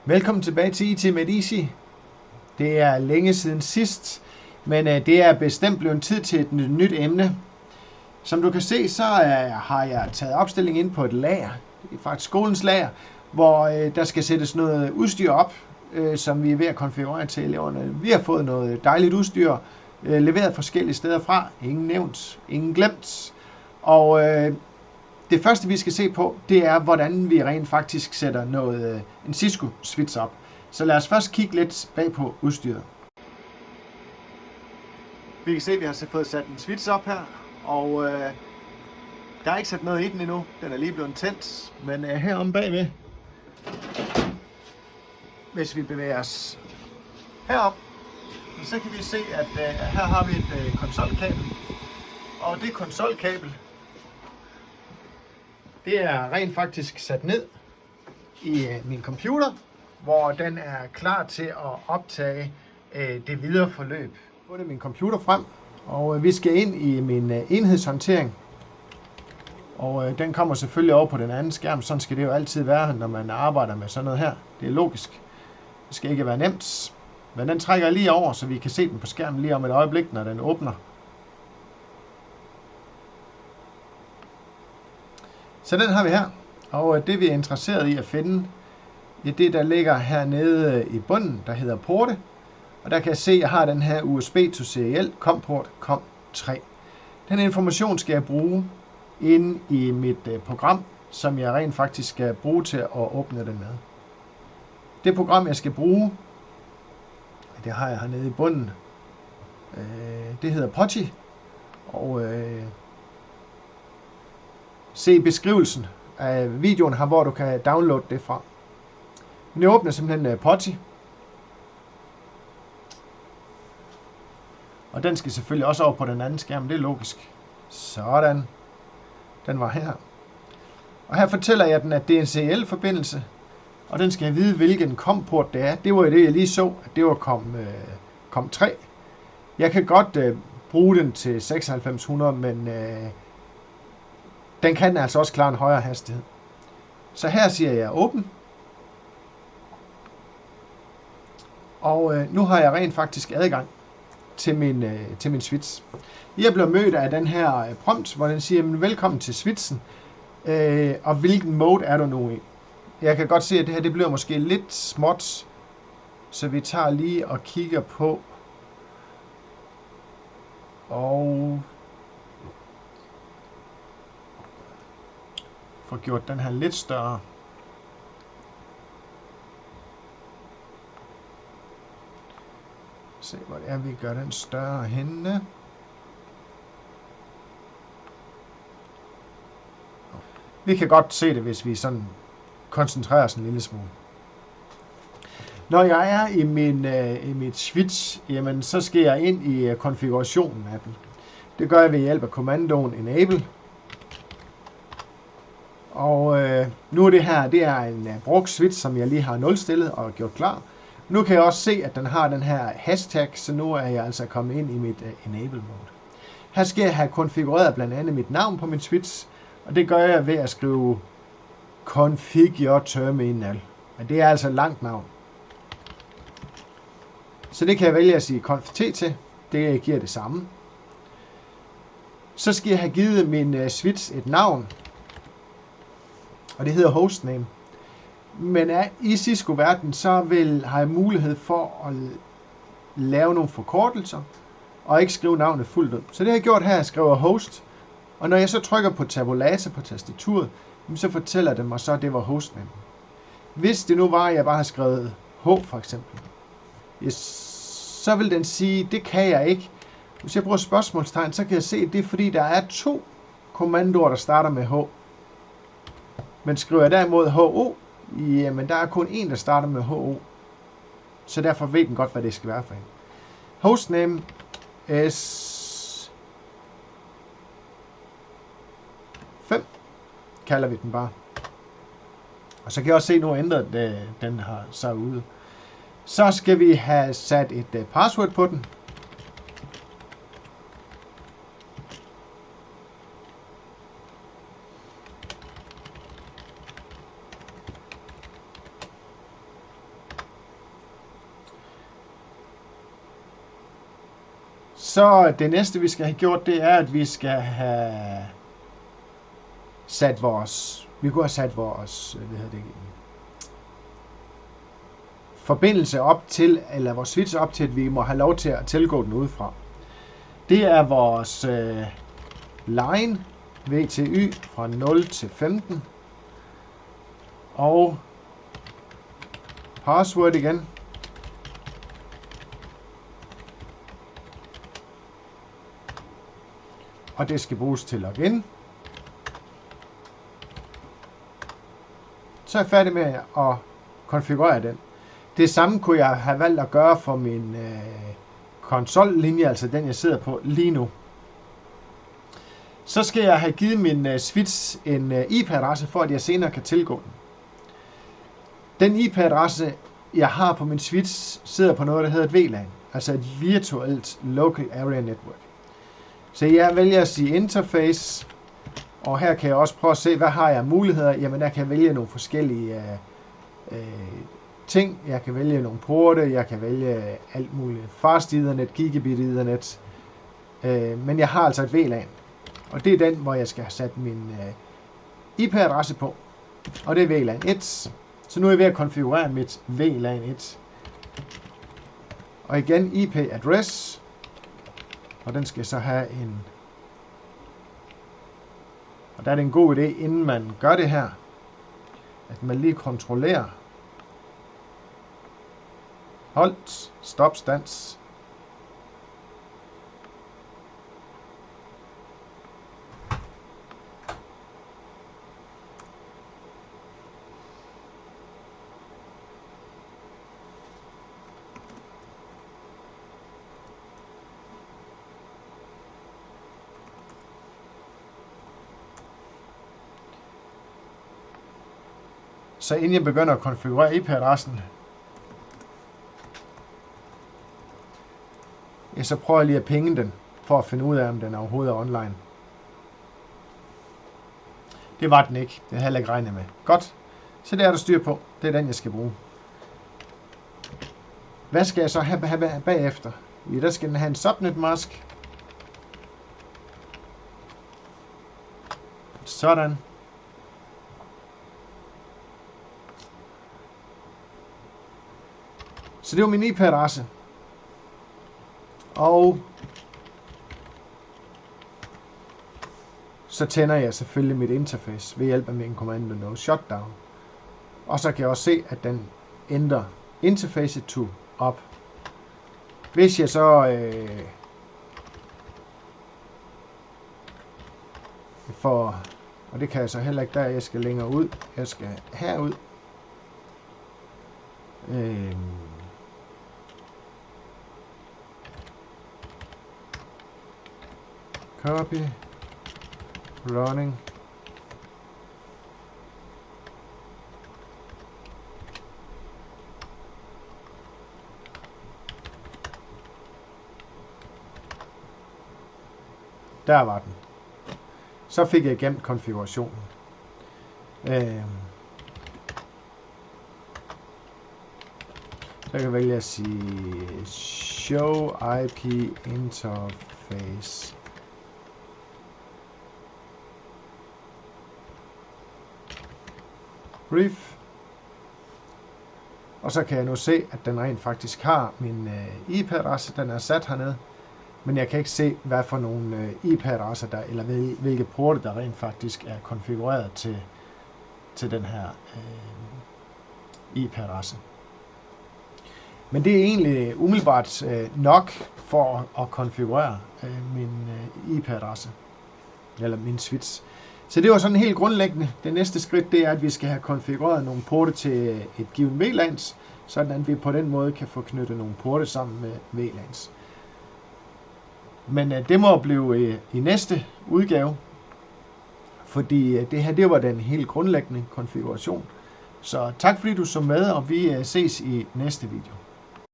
Velkommen tilbage til IT med Easy. Det er længe siden sidst, men det er bestemt blevet tid til et nyt emne. Som du kan se, så har jeg taget opstilling ind på et lager. Det er faktisk skolens lager, hvor der skal sættes noget udstyr op, som vi er ved at konfigurere til eleverne. Vi har fået noget dejligt udstyr, leveret forskellige steder fra. Ingen nævnt, ingen glemt. Og det første, vi skal se på, det er, hvordan vi rent faktisk sætter en Cisco-switch op. Så lad os først kigge lidt bag på udstyret. Vi kan se, at vi har fået sat en switch op her, og der er ikke sat noget i den endnu. Den er lige blevet tændt, men heromme bagved, hvis vi bevæger os herop, så kan vi se, at her har vi et konsolkabel. Og det konsolkabel, det er rent faktisk sat ned i min computer, hvor den er klar til at optage det videre forløb. Nu er det min computer frem, og vi skal ind i min enhedshåndtering. Og den kommer selvfølgelig over på den anden skærm. Sådan skal det jo altid være, når man arbejder med sådan noget her. Det er logisk. Det skal ikke være nemt. Men den trækker lige over, så vi kan se den på skærmen lige om et øjeblik, når den åbner. Så den har vi her, og det vi er interesseret i at finde, det er det, der ligger hernede i bunden, der hedder porte. Og der kan jeg se, at jeg har den her USB to serial COM-port COM3. Den information skal jeg bruge inde i mit program, som jeg rent faktisk skal bruge til at åbne den med. Det program, jeg skal bruge, det har jeg hernede i bunden. Det hedder Putty, og se beskrivelsen af videoen her, hvor du kan downloade det fra. Men jeg åbner simpelthen Putty. Og den skal selvfølgelig også over på den anden skærm, det er logisk. Sådan. Den var her. Og her fortæller jeg den, at det er en CL-forbindelse, og den skal have vide, hvilken COM-port det er. Det var jo det, jeg lige så, at det var COM3. Jeg kan godt bruge den til 9600, men den kan altså også klare en højere hastighed. Så her siger jeg åben. Og nu har jeg rent faktisk adgang til min switch. Jeg bliver mødt af den her prompt, hvor den siger, velkommen til switchen, og hvilken mode er du nu i? Jeg kan godt se, at det her det bliver måske lidt småt, så vi tager lige og kigger på, og får gjort den her lidt større. Se, hvor det er, vi gør den større henne. Vi kan godt se det, hvis vi sådan koncentrerer os en lille smule. Når jeg er i mit switch, jamen, så skal jeg ind i konfigurationen af den. Det gør jeg ved hjælp af kommandoen enable. Og nu er det er en brugt switch, som jeg lige har nulstillet og gjort klar. Nu kan jeg også se, at den har den her hashtag, så nu er jeg altså kommet ind i mit enable mode. Her skal jeg have konfigureret blandt andet mit navn på min switch, og det gør jeg ved at skrive configure terminal. Men det er altså et langt navn. Så det kan jeg vælge at sige conft til. Det giver det samme. Så skal jeg have givet min switch et navn, og det hedder hostname. Men i Cisco-verdenen, så har jeg mulighed for at lave nogle forkortelser, og ikke skrive navnet fuldt ud. Så det har jeg gjort her, jeg skriver host, og når jeg så trykker på tabulator på tastaturet, så fortæller den mig så, at det var hostname. Hvis det nu var, at jeg bare har skrevet H for eksempel, så vil den sige, det kan jeg ikke. Hvis jeg bruger spørgsmålstegn, så kan jeg se, at det er fordi, der er 2 kommandoer, der starter med H. Men skriver jeg derimod HO, jamen der er kun en, der starter med HO. Så derfor ved den godt, hvad det skal være for en. Hostname S5 kalder vi den bare. Og så kan jeg også se, nu ændret den her så ude. Så skal vi have sat et password på den. Så det næste, vi skal have gjort, det er, at vi skal have sat vores, forbindelse op til, eller vores switch op til, at vi må have lov til at tilgå den udefra. Det er vores line VTY fra 0 til 15. Og password igen. Og det skal bruges til login. Så er jeg færdig med at konfigurere den. Det samme kunne jeg have valgt at gøre for min konsollinje, altså den jeg sidder på lige nu. Så skal jeg have givet min switch en IP-adresse, for at jeg senere kan tilgå den. Den IP-adresse, jeg har på min switch, sidder på noget, der hedder et VLAN, altså et virtuelt Local Area Network. Så jeg vælger at sige interface, og her kan jeg også prøve at se, hvad har jeg muligheder. Jamen der kan jeg vælge nogle forskellige ting. Jeg kan vælge nogle porte, jeg kan vælge alt muligt. Fast Ethernet, Gigabit Ethernet. Men jeg har altså et VLAN, og det er den, hvor jeg skal have sat min IP-adresse på. Og det er VLAN 1. Så nu er jeg ved at konfigurere mit VLAN 1. Og igen IP-adress. Og den skal så have en... Og der er det en god idé, inden man gør det her, at man lige kontrollerer. Holdt, stop, stands. Så inden jeg begynder at konfigurere IP-adressen, så prøver jeg lige at pinge den, for at finde ud af, om den overhovedet er online. Det var den ikke. Det havde jeg heller ikke regnet med. Godt. Så det er der styr på. Det er den, jeg skal bruge. Hvad skal jeg så have bagefter? Ja, der skal den have en subnet mask. Sådan. Så det var min IP-adresse. Og så tænder jeg selvfølgelig mit interface ved hjælp af min commando no shutdown. Og så kan jeg også se, at den ændrer interface to op. Hvis jeg så og det kan jeg så heller ikke der, jeg skal længere ud. Jeg skal herud. Copy, running, der var den. Så fik jeg gemt konfigurationen. Så kan jeg vælge at sige show IP interface. Brief. Og så kan jeg nu se, at den rent faktisk har min IP-adresse, den er sat hernede. Men jeg kan ikke se, hvad for nogle IP-adresser der, eller hvilke porte der rent faktisk er konfigureret til den her IP-adresse. Men det er egentlig umiddelbart nok for at konfigurere min IP-adresse, eller min switch. Så det var sådan helt grundlæggende. Det næste skridt, det er, at vi skal have konfigureret nogle porte til et givet VLANs, sådan at vi på den måde kan få knyttet nogle porte sammen med VLANs. Men det må blive i næste udgave, fordi det her, det var den helt grundlæggende konfiguration. Så tak fordi du så med, og vi ses i næste video.